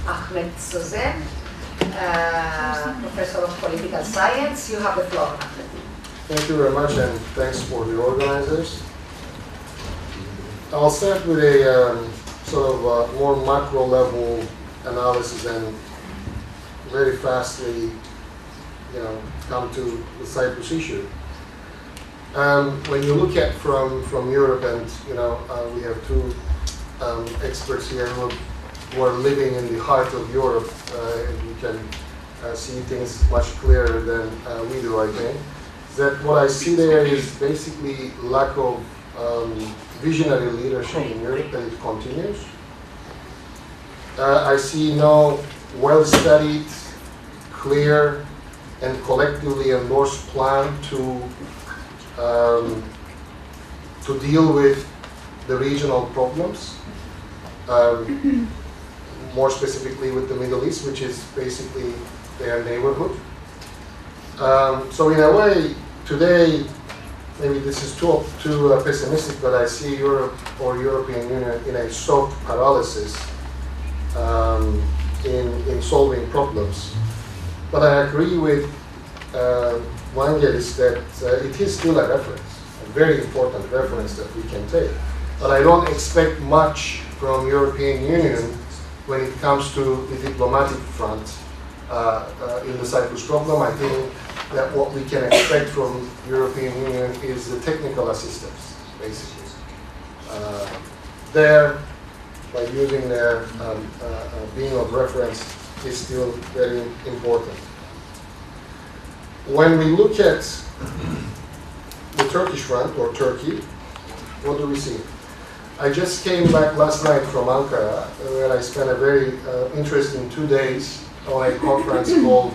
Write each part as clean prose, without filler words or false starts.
Ahmet Sözen, Professor of Political Science. You have the floor, Ahmet. Thank you very much, and thanks for the organizers. I'll start with a sort of more macro level analysis and very fastly, come to the Cyprus issue. When you look at from Europe, and we have two experts here who are living in the heart of Europe, and you can see things much clearer than we do, I think. That what I see there is basically lack of visionary leadership in Europe, and it continues. I see no well-studied, clear, and collectively endorsed plan to deal with the regional problems, more specifically with the Middle East, which is basically their neighborhood. So in a way, today, maybe this is too pessimistic, but I see Europe or European Union in a soft paralysis in solving problems. But I agree with Vangelis that it is still a reference, a very important reference that we can take. But I don't expect much from European Union when it comes to the diplomatic front in the Cyprus problem. I think that what we can expect from European Union is the technical assistance, basically. There, by using their being of reference, is still very important. When we look at the Turkish front, or Turkey, what do we see? I just came back last night from Ankara, where I spent a very interesting 2 days on a conference called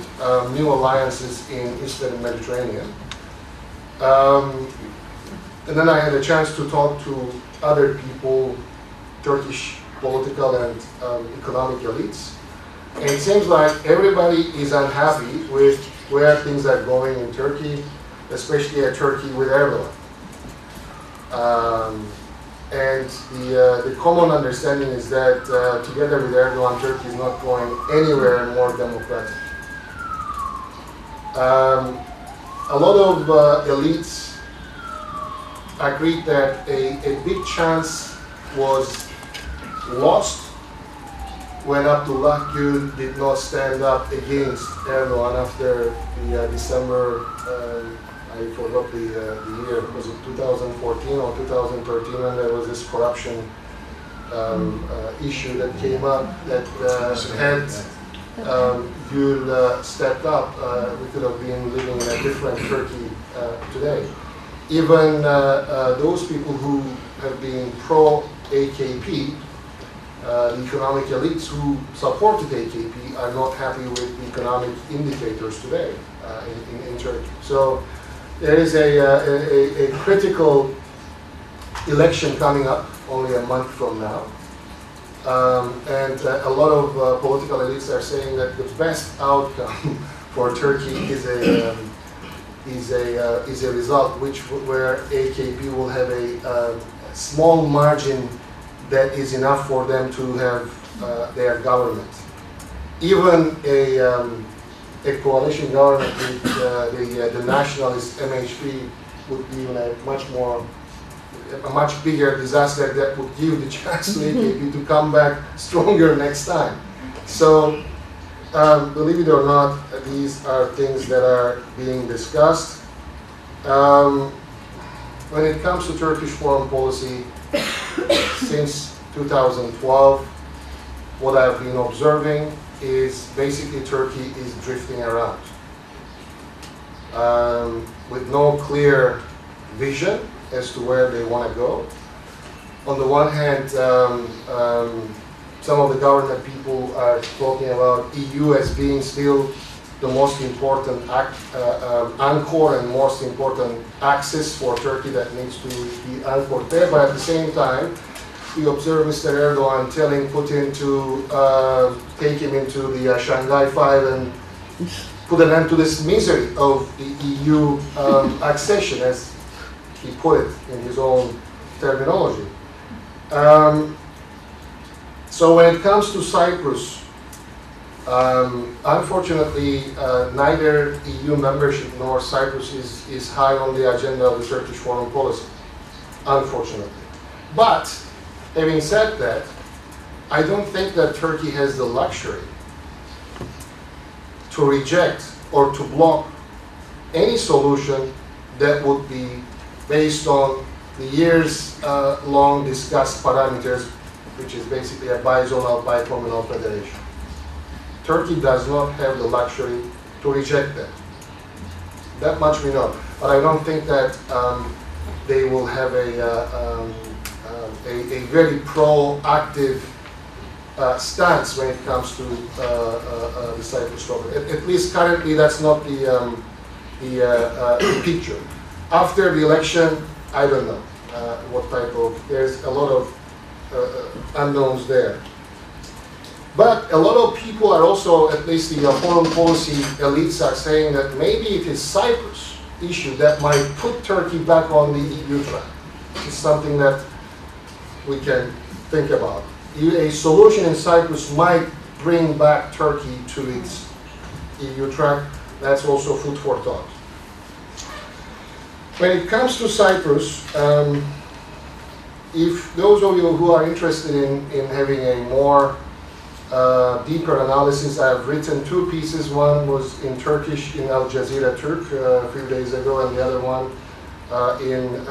New Alliances in Eastern Mediterranean. And then I had a chance to talk to other people, Turkish political and economic elites. And it seems like everybody is unhappy with where things are going in Turkey, especially a Turkey with Erdogan. And the common understanding is that together with Erdogan, Turkey is not going anywhere more democratic. A lot of elites agreed that a big chance was lost when Abdullah Gül did not stand up against Erdogan after the December, I forgot the year, was it 2014 or 2013, when there was this corruption issue that came up that had Gül stepped up, we could have been living in a different Turkey today. Even those people who have been pro-AKP, the economic elites who supported AKP are not happy with the economic indicators today in Turkey. So there is a critical election coming up only a month from now. And a lot of political elites are saying that the best outcome for Turkey is a result where AKP will have a small margin that is enough for them to have their government. Even a coalition government with the nationalist MHP would be a much bigger disaster that would give the chance to AKP to come back stronger next time. So, believe it or not, these are things that are being discussed. When it comes to Turkish foreign policy, since 2012, what I've been observing is basically Turkey is drifting around with no clear vision as to where they want to go. On the one hand, some of the government people are talking about EU as being still the most important anchor and most important axis for Turkey that needs to be anchored there. But at the same time, we observe Mr. Erdogan telling Putin to take him into the Shanghai Five and put an end to this misery of the EU accession, as he put it in his own terminology. So when it comes to Cyprus, Unfortunately, neither EU membership nor Cyprus is high on the agenda of the Turkish foreign policy, unfortunately. But, having said that, I don't think that Turkey has the luxury to reject or to block any solution that would be based on the years-long discussed parameters, which is basically a bizonal, bicommunal federation. Turkey does not have the luxury to reject that. That much we know. But I don't think that they will have a very proactive stance when it comes to the Cyprus problem. At least currently, that's not the picture. After the election, I don't know what type of. There's a lot of unknowns there. But a lot of people are also, at least the foreign policy elites are saying that maybe it is Cyprus issue that might put Turkey back on the EU track. It's something that we can think about. A solution in Cyprus might bring back Turkey to its EU track. That's also food for thought. When it comes to Cyprus, if those of you who are interested in having a more deeper analysis, I've written two pieces. One was in Turkish in Al Jazeera Turk a few days ago, and the other one in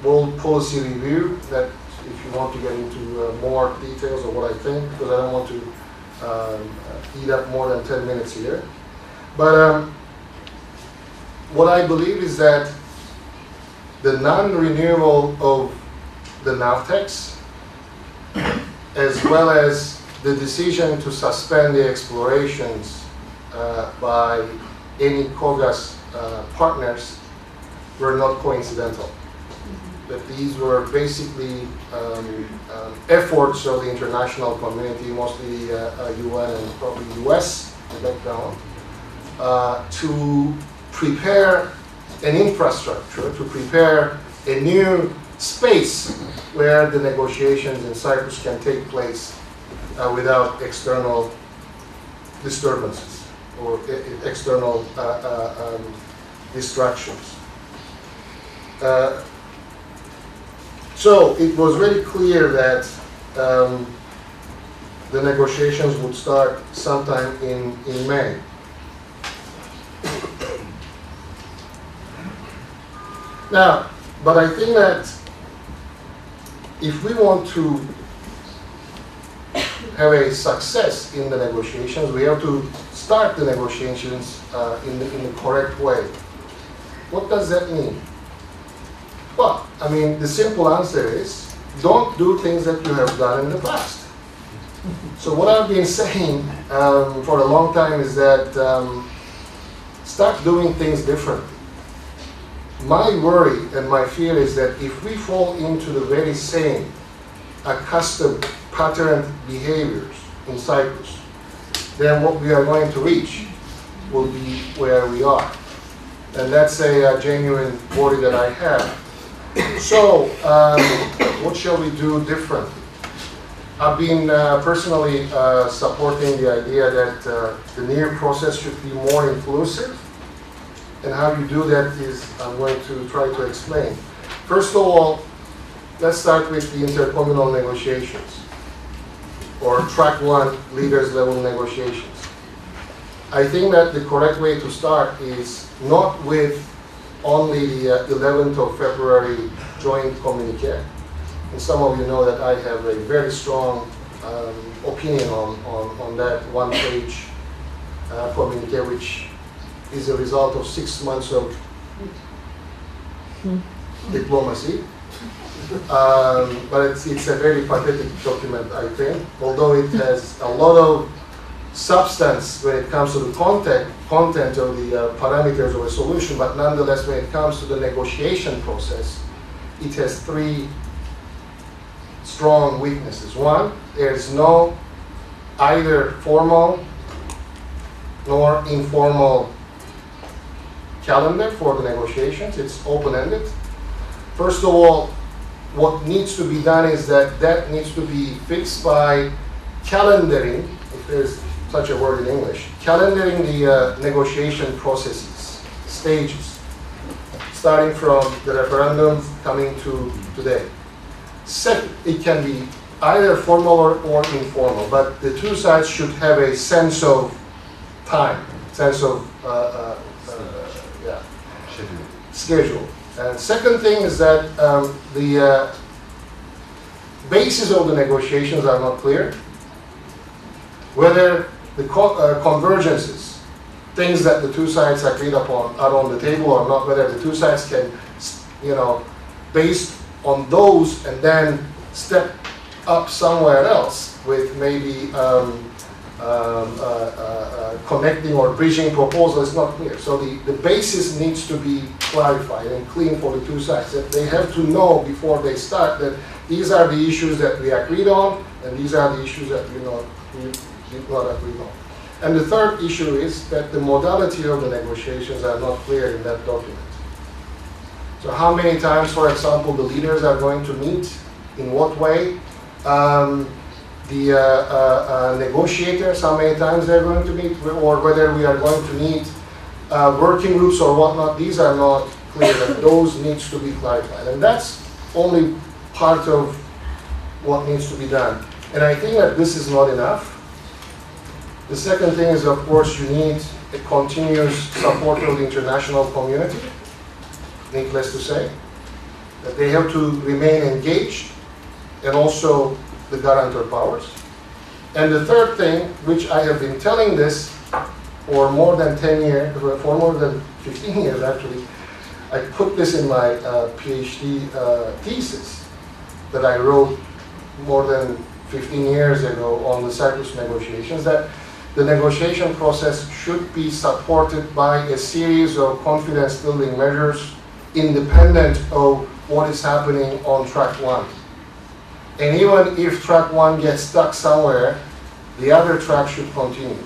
World Policy Review, that if you want to get into more details of what I think, because I don't want to eat up more than 10 minutes here. But what I believe is that the non-renewal of the NAVTEX, as well as the decision to suspend the explorations by any COGAS partners were not coincidental. That these were basically efforts of the international community, mostly UN and probably US in the background, to prepare an infrastructure, to prepare a new space where the negotiations in Cyprus can take place without external disturbances or external distractions. So it was very clear that the negotiations would start sometime in May. Now, but I think that if we want to have a success in the negotiations, we have to start the negotiations in the correct way. What does that mean? Well, I mean, the simple answer is, don't do things that you have done in the past. So what I've been saying for a long time is that start doing things differently. My worry and my fear is that if we fall into the very same accustomed patterned behaviors in Cyprus, then what we are going to reach will be where we are. And that's a genuine worry that I have. So, what shall we do differently? I've been personally supporting the idea that the NEAR process should be more inclusive. And how you do that is, I'm going to try to explain. First of all, let's start with the intercommunal negotiations, or track 1 leaders level negotiations. I think that the correct way to start is not with only the 11th of February joint communique. And some of you know that I have a very strong opinion on that one-page communique, which is a result of 6 months of diplomacy. But it's a very pathetic document, I think, although it has a lot of substance when it comes to the content of the parameters of a solution, but nonetheless, when it comes to the negotiation process, it has 3 strong weaknesses. One, there is no either formal nor informal calendar for the negotiations. It's open-ended. First of all, what needs to be done is that needs to be fixed by calendaring. If there's such a word in English, calendaring the negotiation processes, stages, starting from the referendum coming to today. Second, it can be either formal or informal, but the two sides should have a sense of time, sense of schedule. And second thing is that the basis of the negotiations are not clear. Whether the convergences, things that the two sides agreed upon, are on the table or not, whether the two sides can, based on those and then step up somewhere else with maybe connecting or bridging proposal is not clear. So the basis needs to be clarified and clean for the two sides. That they have to know before they start that these are the issues that we agreed on and these are the issues that we did not agree on. And the third issue is that the modality of the negotiations are not clear in that document. So how many times, for example, the leaders are going to meet, in what way, the negotiators, how many times they're going to meet, or whether we are going to meet working groups or whatnot, these are not clear, and those needs to be clarified. And that's only part of what needs to be done. And I think that this is not enough. The second thing is, of course, you need a continuous support of the international community, needless to say, that they have to remain engaged, and also the guarantor powers. And the third thing, which I have been telling this for more than 10 years, for more than 15 years actually, I put this in my PhD thesis that I wrote more than 15 years ago on the Cyprus negotiations, that the negotiation process should be supported by a series of confidence-building measures independent of what is happening on track one. And even if track one gets stuck somewhere, the other track should continue.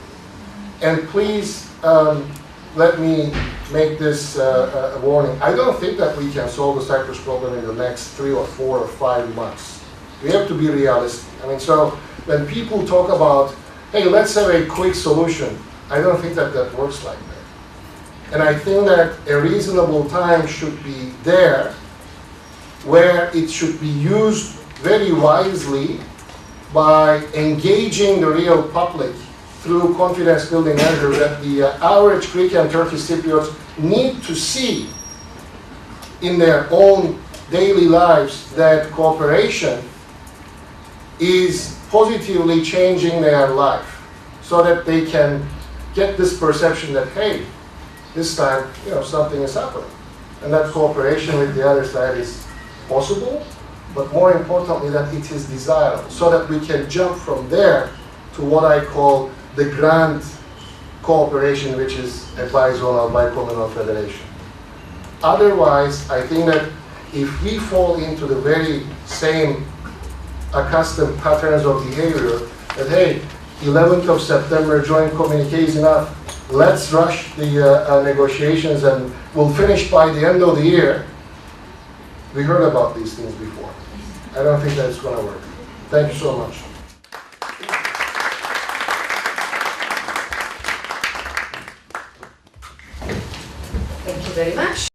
And please let me make this a warning. I don't think that we can solve the Cyprus problem in the next 3 or 4 or 5 months. We have to be realistic. I mean, so when people talk about, hey, let's have a quick solution, I don't think that that works like that. And I think that a reasonable time should be there where it should be used very wisely by engaging the real public through confidence-building measures that the average Greek and Turkish Cypriots need to see in their own daily lives that cooperation is positively changing their life, so that they can get this perception that, hey, this time, something is happening. And that cooperation with the other side is possible, but more importantly, that it is desirable, so that we can jump from there to what I call the grand cooperation, which is a bizonal, bicommunal federation. Otherwise, I think that if we fall into the very same accustomed patterns of behavior, that, hey, 11th of September, joint communique is enough, let's rush the negotiations and we'll finish by the end of the year. We heard about these things before. I don't think that's going to work. Thank you so much. Thank you very much.